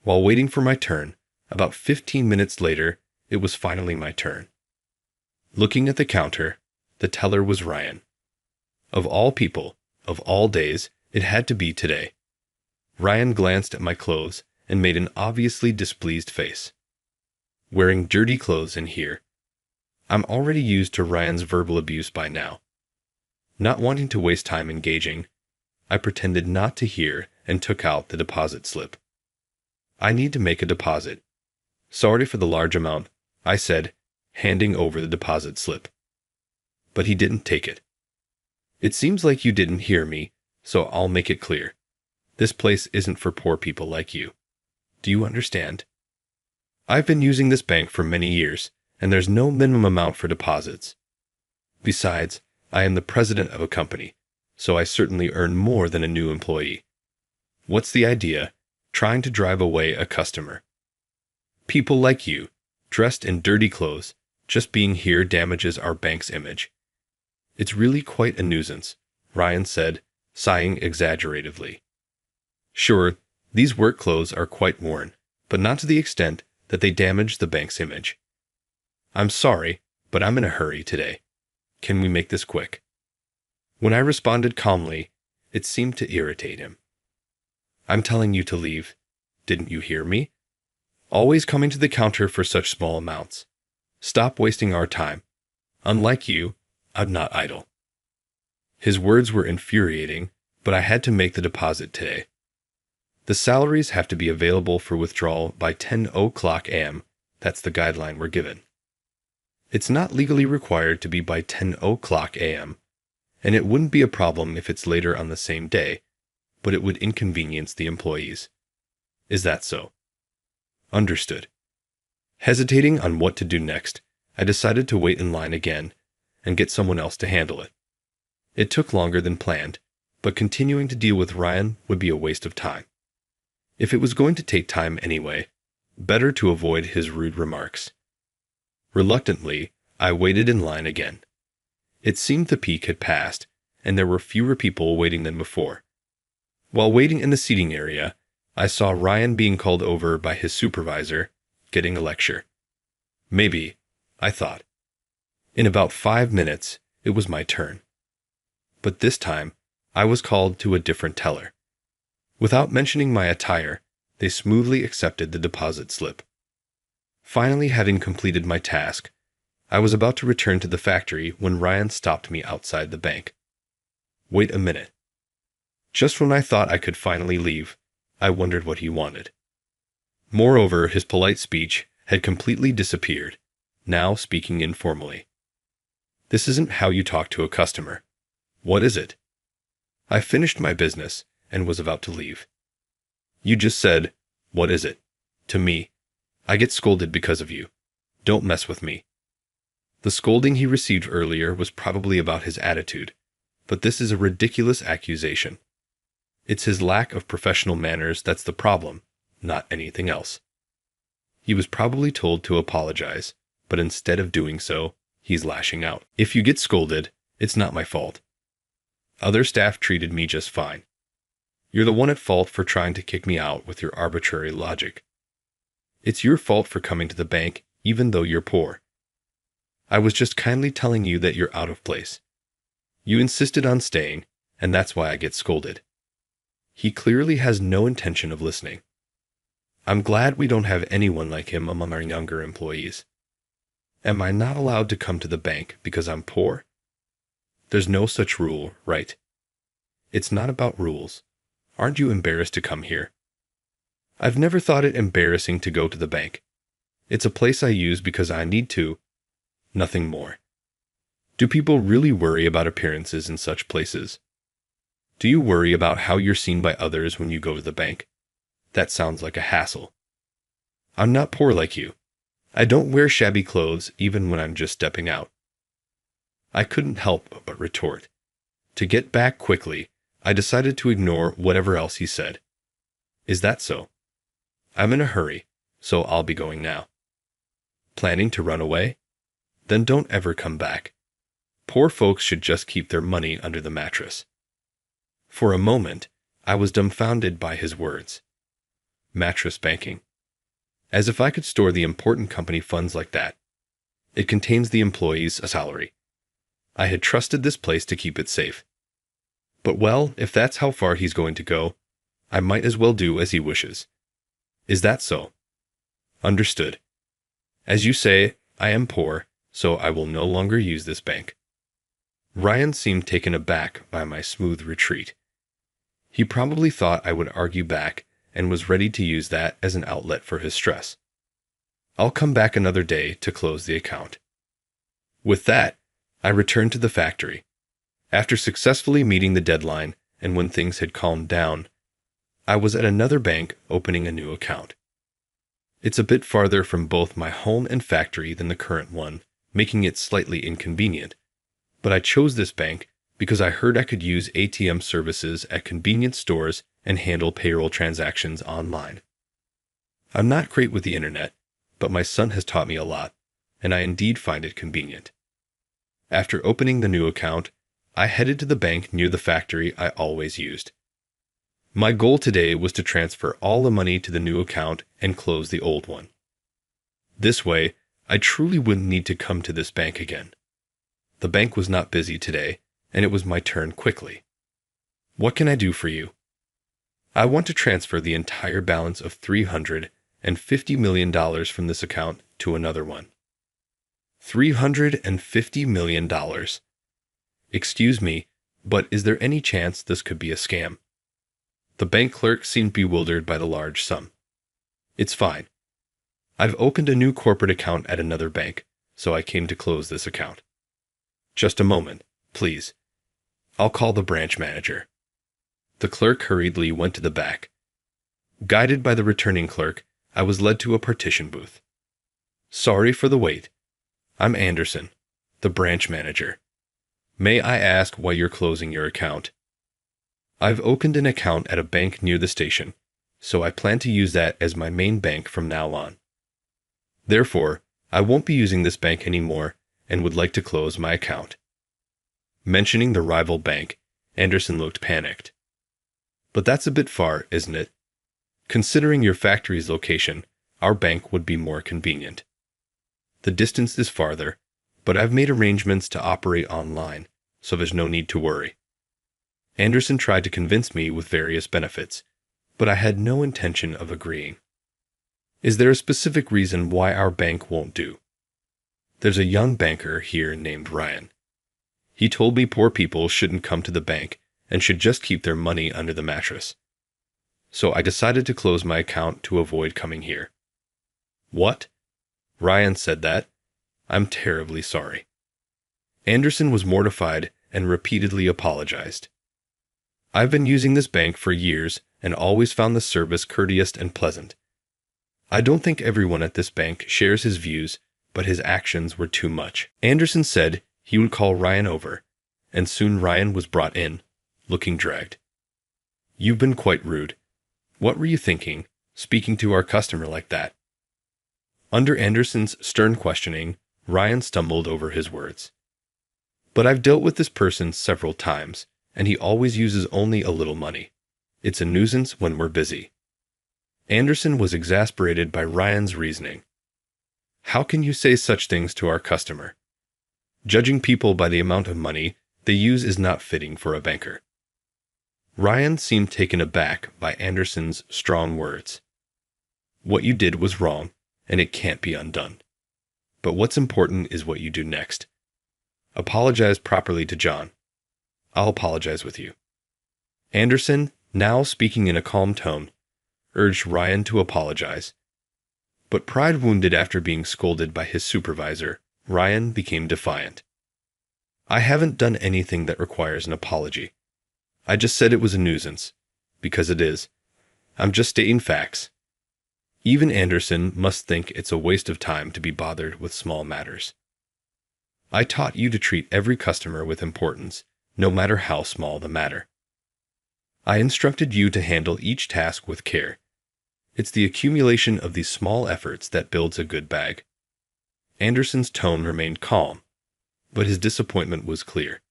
While waiting for my turn, about 15 minutes later, it was finally my turn. Looking at the counter, the teller was Ryan. Of all people, of all days, it had to be today. Ryan glanced at my clothes and made an obviously displeased face. Wearing dirty clothes in here. I'm already used to Ryan's verbal abuse by now. Not wanting to waste time engaging, I pretended not to hear and took out the deposit slip. I need to make a deposit. Sorry for the large amount, I said, handing over the deposit slip. But he didn't take it. It seems like you didn't hear me, so I'll make it clear. This place isn't for poor people like you. Do you understand? I've been using this bank for many years, and there's no minimum amount for deposits. Besides, I am the president of a company, so I certainly earn more than a new employee. What's the idea? Trying to drive away a customer. People like you, dressed in dirty clothes, just being here damages our bank's image. It's really quite a nuisance, Ryan said, sighing exaggeratively. Sure, these work clothes are quite worn, but not to the extent that they damage the bank's image. I'm sorry, but I'm in a hurry today. Can we make this quick? When I responded calmly, it seemed to irritate him. I'm telling you to leave. Didn't you hear me? Always coming to the counter for such small amounts. Stop wasting our time. Unlike you, I'm not idle. His words were infuriating, but I had to make the deposit today. The salaries have to be available for withdrawal by 10:00 a.m. That's the guideline we're given. It's not legally required to be by 10:00 a.m., and it wouldn't be a problem if it's later on the same day, but it would inconvenience the employees. Is that so? Understood. Hesitating on what to do next, I decided to wait in line again and get someone else to handle it. It took longer than planned, but continuing to deal with Ryan would be a waste of time. If it was going to take time anyway, better to avoid his rude remarks. Reluctantly, I waited in line again. It seemed the peak had passed, and there were fewer people waiting than before. While waiting in the seating area, I saw Ryan being called over by his supervisor, getting a lecture. Maybe, I thought. In about 5 minutes, it was my turn. But this time, I was called to a different teller. Without mentioning my attire, they smoothly accepted the deposit slip. Finally, having completed my task, I was about to return to the factory when Ryan stopped me outside the bank. Wait a minute. Just when I thought I could finally leave, I wondered what he wanted. Moreover, his polite speech had completely disappeared, now speaking informally. This isn't how you talk to a customer. What is it? I finished my business and was about to leave. You just said, "What is it?" to me. I get scolded because of you. Don't mess with me. The scolding he received earlier was probably about his attitude, but this is a ridiculous accusation. It's his lack of professional manners that's the problem, not anything else. He was probably told to apologize, but instead of doing so, he's lashing out. If you get scolded, it's not my fault. Other staff treated me just fine. You're the one at fault for trying to kick me out with your arbitrary logic. It's your fault for coming to the bank even though you're poor. I was just kindly telling you that you're out of place. You insisted on staying, and that's why I get scolded. He clearly has no intention of listening. I'm glad we don't have anyone like him among our younger employees. Am I not allowed to come to the bank because I'm poor? There's no such rule, right? It's not about rules. Aren't you embarrassed to come here? I've never thought it embarrassing to go to the bank. It's a place I use because I need to. Nothing more. Do people really worry about appearances in such places? Do you worry about how you're seen by others when you go to the bank? That sounds like a hassle. I'm not poor like you. I don't wear shabby clothes even when I'm just stepping out. I couldn't help but retort. To get back quickly, I decided to ignore whatever else he said. Is that so? I'm in a hurry, so I'll be going now. Planning to run away? Then don't ever come back. Poor folks should just keep their money under the mattress. For a moment, I was dumbfounded by his words. Mattress banking. As if I could store the important company funds like that. It contains the employee's salary. I had trusted this place to keep it safe. But well, if that's how far he's going to go, I might as well do as he wishes. Is that so? Understood. As you say, I am poor, so I will no longer use this bank. Ryan seemed taken aback by my smooth retreat. He probably thought I would argue back and was ready to use that as an outlet for his stress. I'll come back another day to close the account. With that, I returned to the factory. After successfully meeting the deadline and when things had calmed down, I was at another bank opening a new account. It's a bit farther from both my home and factory than the current one, making it slightly inconvenient. But I chose this bank because I heard I could use ATM services at convenience stores and handle payroll transactions online. I'm not great with the internet, but my son has taught me a lot, and I indeed find it convenient. After opening the new account, I headed to the bank near the factory I always used. My goal today was to transfer all the money to the new account and close the old one. This way, I truly wouldn't need to come to this bank again. The bank was not busy today, and it was my turn quickly. What can I do for you? I want to transfer the entire balance of $350 million from this account to another one. $350 million. Excuse me, but is there any chance this could be a scam? The bank clerk seemed bewildered by the large sum. It's fine. I've opened a new corporate account at another bank, so I came to close this account. Just a moment, please. I'll call the branch manager. The clerk hurriedly went to the back. Guided by the returning clerk, I was led to a partition booth. Sorry for the wait. I'm Anderson, the branch manager. May I ask why you're closing your account? I've opened an account at a bank near the station, so I plan to use that as my main bank from now on. Therefore, I won't be using this bank anymore and would like to close my account. Mentioning the rival bank, Anderson looked panicked. But that's a bit far, isn't it? Considering your factory's location, our bank would be more convenient. The distance is farther, but I've made arrangements to operate online, so there's no need to worry. Anderson tried to convince me with various benefits, but I had no intention of agreeing. Is there a specific reason why our bank won't do? There's a young banker here named Ryan. He told me poor people shouldn't come to the bank and should just keep their money under the mattress. So I decided to close my account to avoid coming here. What? Ryan said that? I'm terribly sorry. Anderson was mortified and repeatedly apologized. I've been using this bank for years and always found the service courteous and pleasant. I don't think everyone at this bank shares his views, but his actions were too much. Anderson said he would call Ryan over, and soon Ryan was brought in, looking dragged. You've been quite rude. What were you thinking, speaking to our customer like that? Under Anderson's stern questioning, Ryan stumbled over his words. But I've dealt with this person several times, and he always uses only a little money. It's a nuisance when we're busy. Anderson was exasperated by Ryan's reasoning. How can you say such things to our customer? Judging people by the amount of money they use is not fitting for a banker. Ryan seemed taken aback by Anderson's strong words. What you did was wrong, and it can't be undone. But what's important is what you do next. Apologize properly to John. I'll apologize with you. Anderson, now speaking in a calm tone, urged Ryan to apologize. But pride wounded after being scolded by his supervisor, Ryan became defiant. I haven't done anything that requires an apology. I just said it was a nuisance, because it is. I'm just stating facts. Even Anderson must think it's a waste of time to be bothered with small matters. I taught you to treat every customer with importance, no matter how small the matter. I instructed you to handle each task with care. It's the accumulation of these small efforts that builds a good bag. Anderson's tone remained calm, but his disappointment was clear.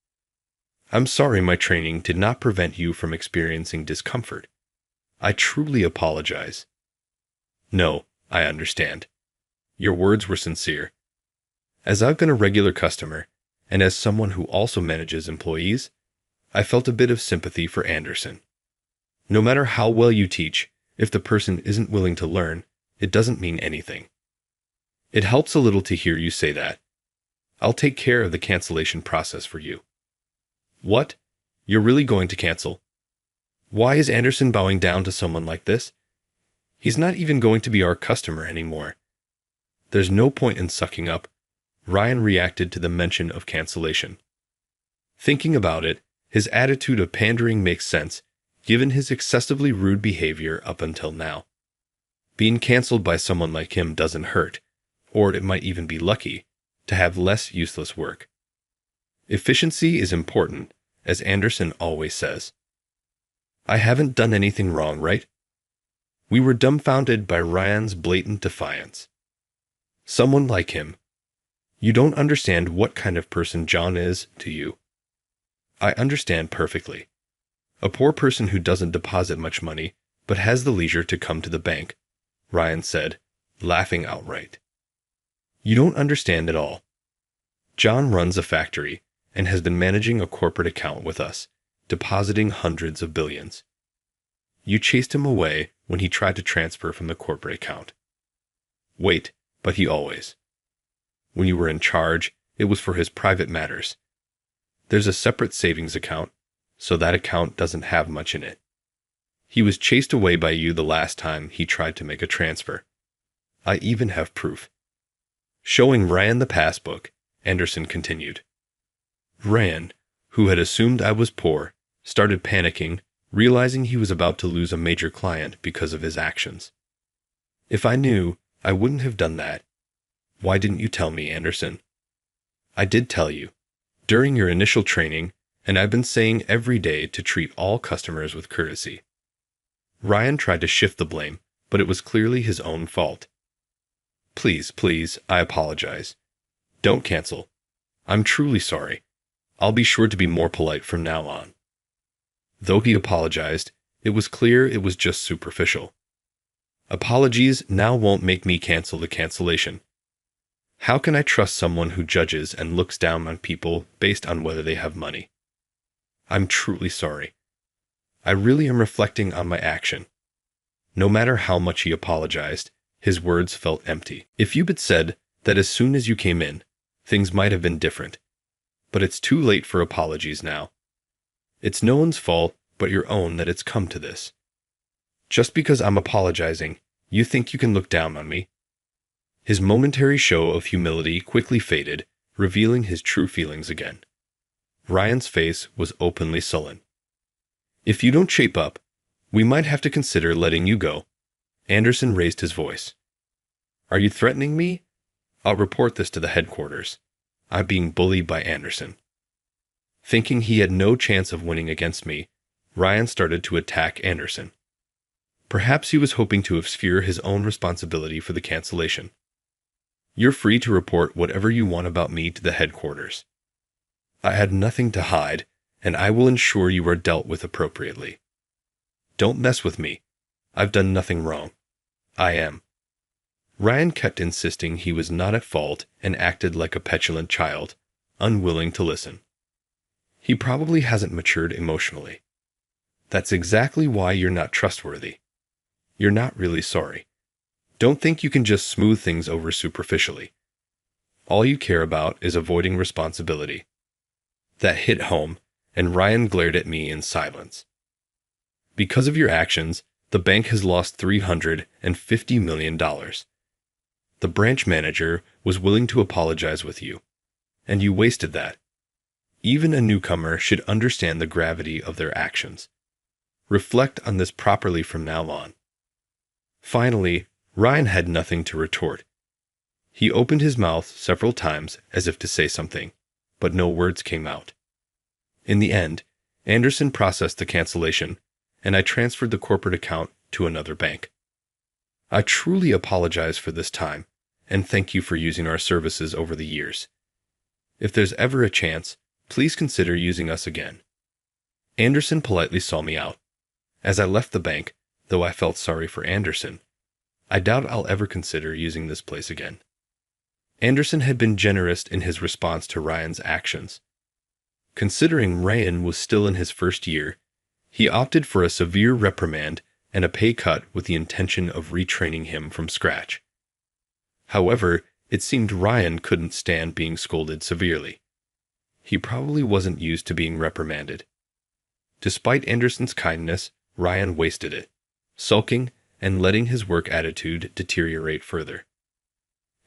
I'm sorry my training did not prevent you from experiencing discomfort. I truly apologize. No, I understand. Your words were sincere. As I've been a regular customer, and as someone who also manages employees, I felt a bit of sympathy for Anderson. No matter how well you teach, if the person isn't willing to learn, it doesn't mean anything. It helps a little to hear you say that. I'll take care of the cancellation process for you. What? You're really going to cancel? Why is Anderson bowing down to someone like this? He's not even going to be our customer anymore. There's no point in sucking up. Ryan reacted to the mention of cancellation. Thinking about it, his attitude of pandering makes sense, given his excessively rude behavior up until now. Being canceled by someone like him doesn't hurt, or it might even be lucky, to have less useless work. Efficiency is important, as Anderson always says. I haven't done anything wrong, right? We were dumbfounded by Ryan's blatant defiance. Someone like him. You don't understand what kind of person John is, do you? I understand perfectly. A poor person who doesn't deposit much money, but has the leisure to come to the bank, Ryan said, laughing outright. You don't understand at all. John runs a factory and has been managing a corporate account with us, depositing hundreds of billions. You chased him away when he tried to transfer from the corporate account. Wait, but he always. When you were in charge, it was for his private matters. There's a separate savings account, so that account doesn't have much in it. He was chased away by you the last time he tried to make a transfer. I even have proof. Showing Ryan the passbook, Anderson continued. Ryan, who had assumed I was poor, started panicking, realizing he was about to lose a major client because of his actions. If I knew, I wouldn't have done that. Why didn't you tell me, Anderson? I did tell you. During your initial training, and I've been saying every day to treat all customers with courtesy. Ryan tried to shift the blame, but it was clearly his own fault. Please, I apologize. Don't cancel. I'm truly sorry. I'll be sure to be more polite from now on. Though he apologized, it was clear it was just superficial. Apologies now won't make me cancel the cancellation. How can I trust someone who judges and looks down on people based on whether they have money? I'm truly sorry. I really am reflecting on my action. No matter how much he apologized, his words felt empty. If you had said that as soon as you came in, things might have been different. But it's too late for apologies now. It's no one's fault but your own that it's come to this. Just because I'm apologizing, you think you can look down on me? His momentary show of humility quickly faded, revealing his true feelings again. Ryan's face was openly sullen. If you don't shape up, we might have to consider letting you go. Anderson raised his voice. Are you threatening me? I'll report this to the headquarters. I'm being bullied by Anderson. Thinking he had no chance of winning against me, Ryan started to attack Anderson. Perhaps he was hoping to obscure his own responsibility for the cancellation. You're free to report whatever you want about me to the headquarters. I had nothing to hide, and I will ensure you are dealt with appropriately. Don't mess with me. I've done nothing wrong. I am. Ryan kept insisting he was not at fault and acted like a petulant child, unwilling to listen. He probably hasn't matured emotionally. That's exactly why you're not trustworthy. You're not really sorry. Don't think you can just smooth things over superficially. All you care about is avoiding responsibility. That hit home, and Ryan glared at me in silence. Because of your actions, the bank has lost $350 million. The branch manager was willing to apologize with you, and you wasted that. Even a newcomer should understand the gravity of their actions. Reflect on this properly from now on. Finally, Ryan had nothing to retort. He opened his mouth several times as if to say something, but no words came out. In the end, Anderson processed the cancellation, and I transferred the corporate account to another bank. I truly apologize for this time, and thank you for using our services over the years. If there's ever a chance, please consider using us again. Anderson politely saw me out. As I left the bank, though I felt sorry for Anderson, I doubt I'll ever consider using this place again. Anderson had been generous in his response to Ryan's actions. Considering Ryan was still in his first year, he opted for a severe reprimand and a pay cut with the intention of retraining him from scratch. However, it seemed Ryan couldn't stand being scolded severely. He probably wasn't used to being reprimanded. Despite Anderson's kindness, Ryan wasted it, sulking and letting his work attitude deteriorate further.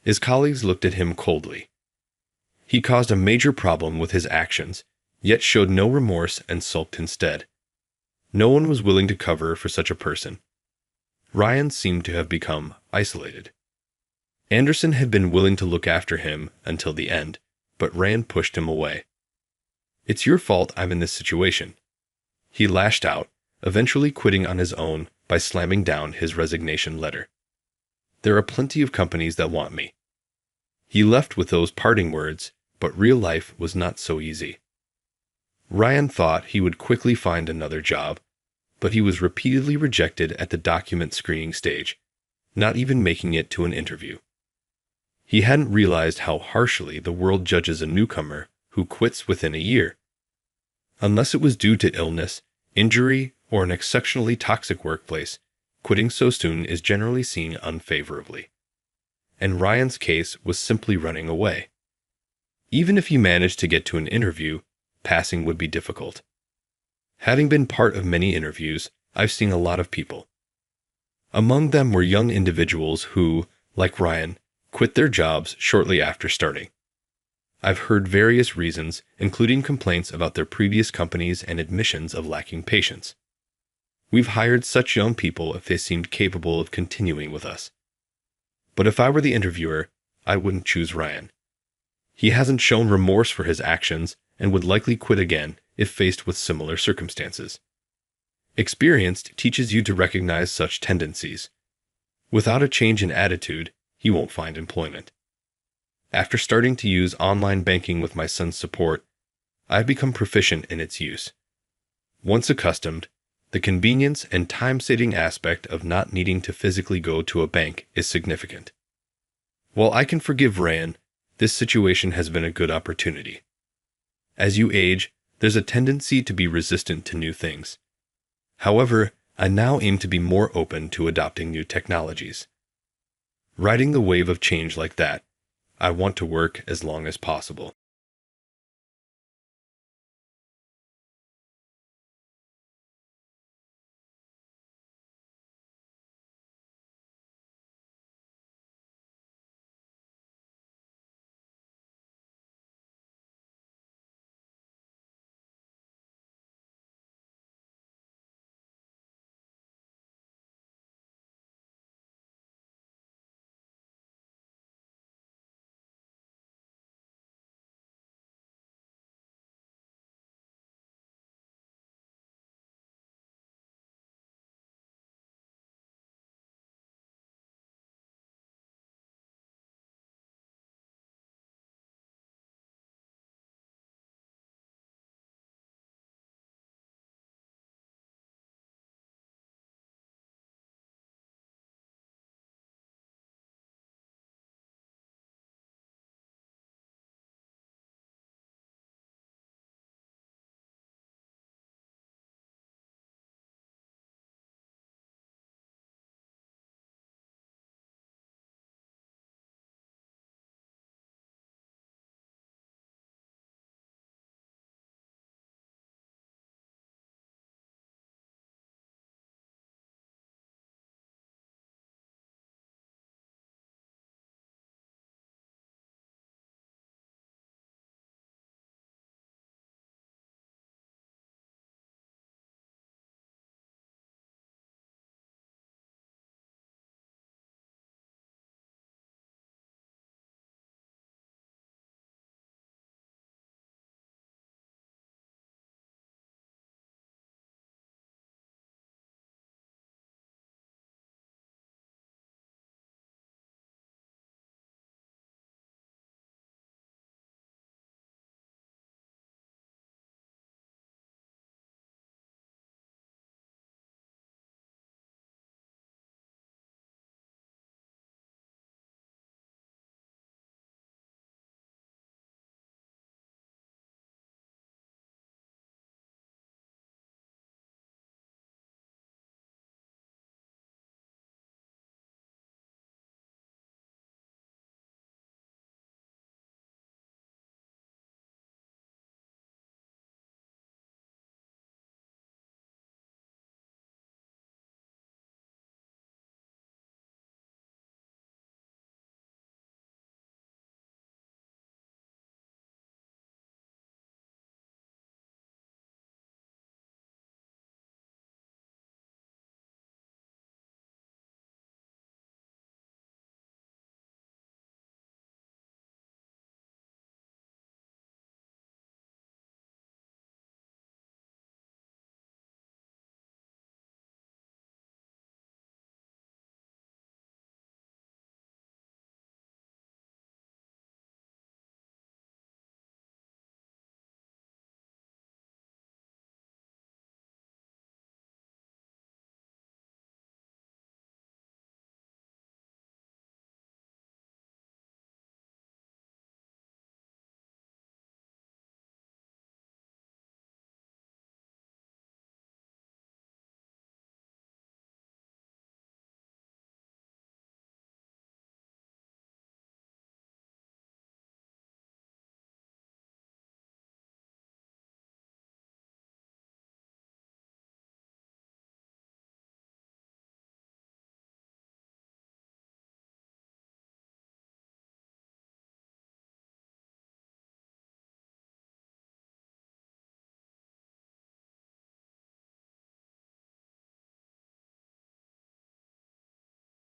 His colleagues looked at him coldly. He caused a major problem with his actions, yet showed no remorse and sulked instead. No one was willing to cover for such a person. Ryan seemed to have become isolated. Anderson had been willing to look after him until the end, but Rand pushed him away. "It's your fault I'm in this situation." He lashed out, eventually quitting on his own by slamming down his resignation letter. "There are plenty of companies that want me." He left with those parting words, but real life was not so easy. Ryan thought he would quickly find another job, but he was repeatedly rejected at the document screening stage, not even making it to an interview. He hadn't realized how harshly the world judges a newcomer who quits within a year. Unless it was due to illness, injury, or an exceptionally toxic workplace, quitting so soon is generally seen unfavorably. And Ryan's case was simply running away. Even if he managed to get to an interview, passing would be difficult. Having been part of many interviews, I've seen a lot of people. Among them were young individuals who, like Ryan, quit their jobs shortly after starting. I've heard various reasons, including complaints about their previous companies and admissions of lacking patience. We've hired such young people if they seemed capable of continuing with us. But if I were the interviewer, I wouldn't choose Ryan. He hasn't shown remorse for his actions and would likely quit again if faced with similar circumstances. Experience teaches you to recognize such tendencies. Without a change in attitude, he won't find employment. After starting to use online banking with my son's support, I've become proficient in its use. Once accustomed, the convenience and time-saving aspect of not needing to physically go to a bank is significant. While I can forgive Ryan, this situation has been a good opportunity. As you age, there's a tendency to be resistant to new things. However, I now aim to be more open to adopting new technologies. Riding the wave of change like that, I want to work as long as possible.